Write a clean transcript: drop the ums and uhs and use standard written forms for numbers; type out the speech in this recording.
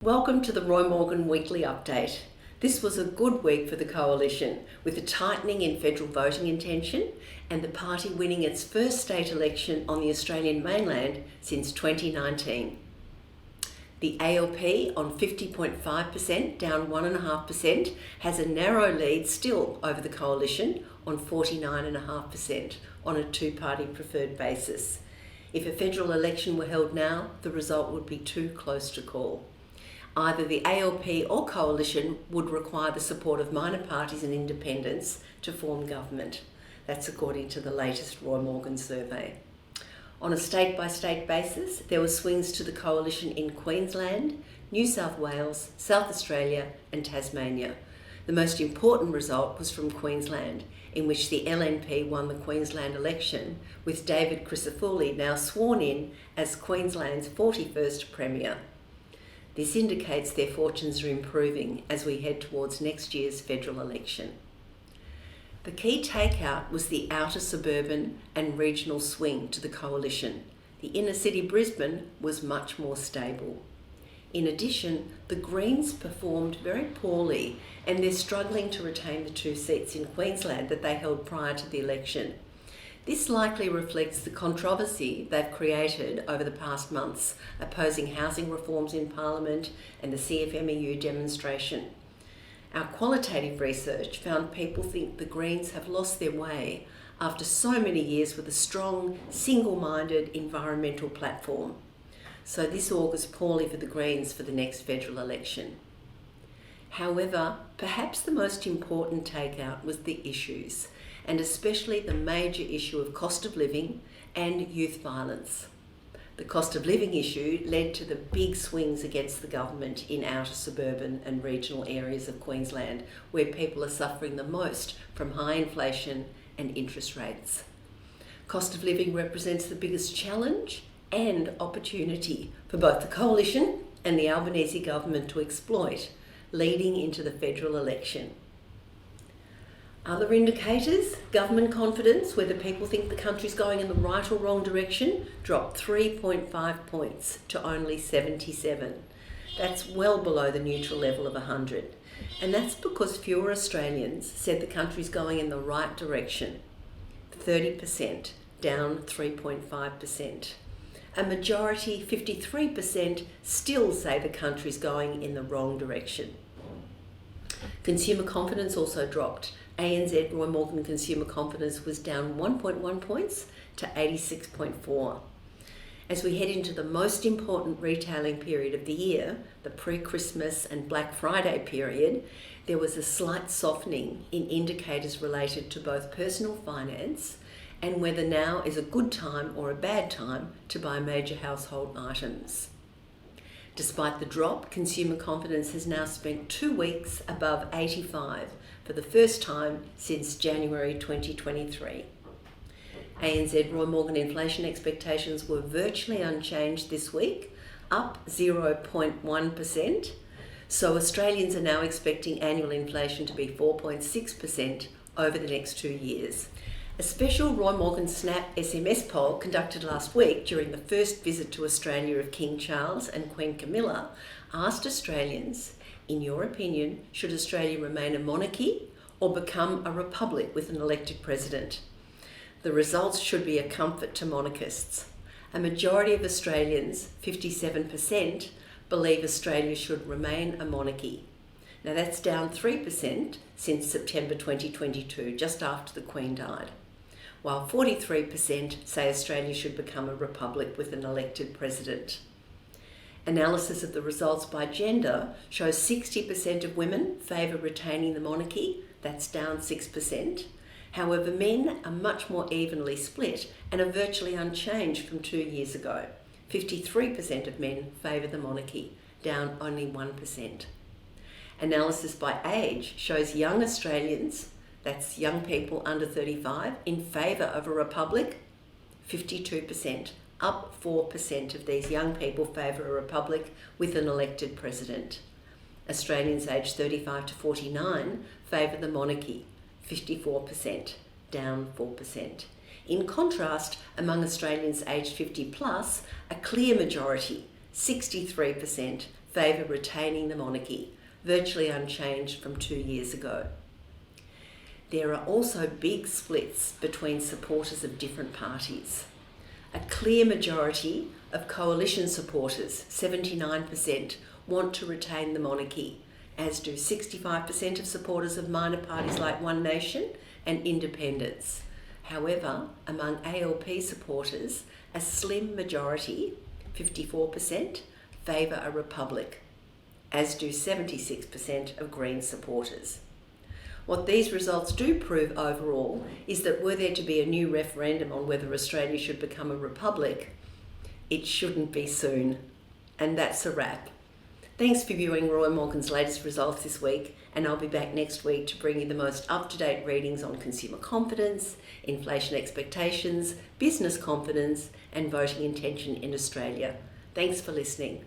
Welcome to the Roy Morgan Weekly Update. This was a good week for the Coalition, with a tightening in federal voting intention and the party winning its first state election on the Australian mainland since 2019. The ALP on 50.5%, down 1.5%, has a narrow lead still over the Coalition on 49.5% on a two-party preferred basis. If a federal election were held now, the result would be too close to call. Either the ALP or Coalition would require the support of minor parties and independents to form government. That's according to the latest Roy Morgan survey. On a state-by-state basis, there were swings to the Coalition in Queensland, New South Wales, South Australia and Tasmania. The most important result was from Queensland, in which the LNP won the Queensland election, with David Crisafulli now sworn in as Queensland's 41st Premier. This indicates their fortunes are improving as we head towards next year's federal election. The key takeout was the outer suburban and regional swing to the Coalition. The inner city Brisbane was much more stable. In addition, the Greens performed very poorly and they're struggling to retain the two seats in Queensland that they held prior to the election. This likely reflects the controversy they've created over the past months, opposing housing reforms in Parliament and the CFMEU demonstration. Our qualitative research found people think the Greens have lost their way after so many years with a strong, single-minded environmental platform. So this augurs poorly for the Greens for the next federal election. However, perhaps the most important takeout was the issues, and especially the major issue of cost of living and youth violence. The cost of living issue led to the big swings against the government in outer suburban and regional areas of Queensland, where people are suffering the most from high inflation and interest rates. Cost of living represents the biggest challenge and opportunity for both the Coalition and the Albanese government to exploit, leading into the federal election. Other indicators, government confidence, whether people think the country's going in the right or wrong direction, dropped 3.5 points to only 77. That's well below the neutral level of 100. And that's because fewer Australians said the country's going in the right direction. 30%, down 3.5%. A majority, 53%, still say the country's going in the wrong direction. Consumer confidence also dropped. ANZ Roy Morgan consumer confidence was down 1.1 points to 86.4. As we head into the most important retailing period of the year, the pre-Christmas and Black Friday period, there was a slight softening in indicators related to both personal finance and whether now is a good time or a bad time to buy major household items. Despite the drop, consumer confidence has now spent 2 weeks above 85 for the first time since January 2023. ANZ Roy Morgan inflation expectations were virtually unchanged this week, up 0.1%. So Australians are now expecting annual inflation to be 4.6% over the next 2 years. A special Roy Morgan Snap SMS poll conducted last week during the first visit to Australia of King Charles and Queen Camilla asked Australians, in your opinion, should Australia remain a monarchy or become a republic with an elected president? The results should be a comfort to monarchists. A majority of Australians, 57%, believe Australia should remain a monarchy. Now that's down 3% since September 2022, just after the Queen died, while 43% say Australia should become a republic with an elected president. Analysis of the results by gender shows 60% of women favour retaining the monarchy, that's down 6%. However, men are much more evenly split and are virtually unchanged from 2 years ago. 53% of men favour the monarchy, down only 1%. Analysis by age shows young Australians, that's young people under 35, in favour of a republic, 52%. Up 4% of these young people favour a republic with an elected president. Australians aged 35 to 49 favour the monarchy, 54%, down 4%. In contrast, among Australians aged 50 plus, a clear majority, 63%, favour retaining the monarchy, virtually unchanged from 2 years ago. There are also big splits between supporters of different parties. A clear majority of coalition supporters, 79%, want to retain the monarchy, as do 65% of supporters of minor parties like One Nation and independents. However, among ALP supporters, a slim majority, 54%, favour a republic, as do 76% of Green supporters. What these results do prove overall is that were there to be a new referendum on whether Australia should become a republic, it shouldn't be soon. And that's a wrap. Thanks for viewing Roy Morgan's latest results this week, and I'll be back next week to bring you the most up-to-date readings on consumer confidence, inflation expectations, business confidence, and voting intention in Australia. Thanks for listening.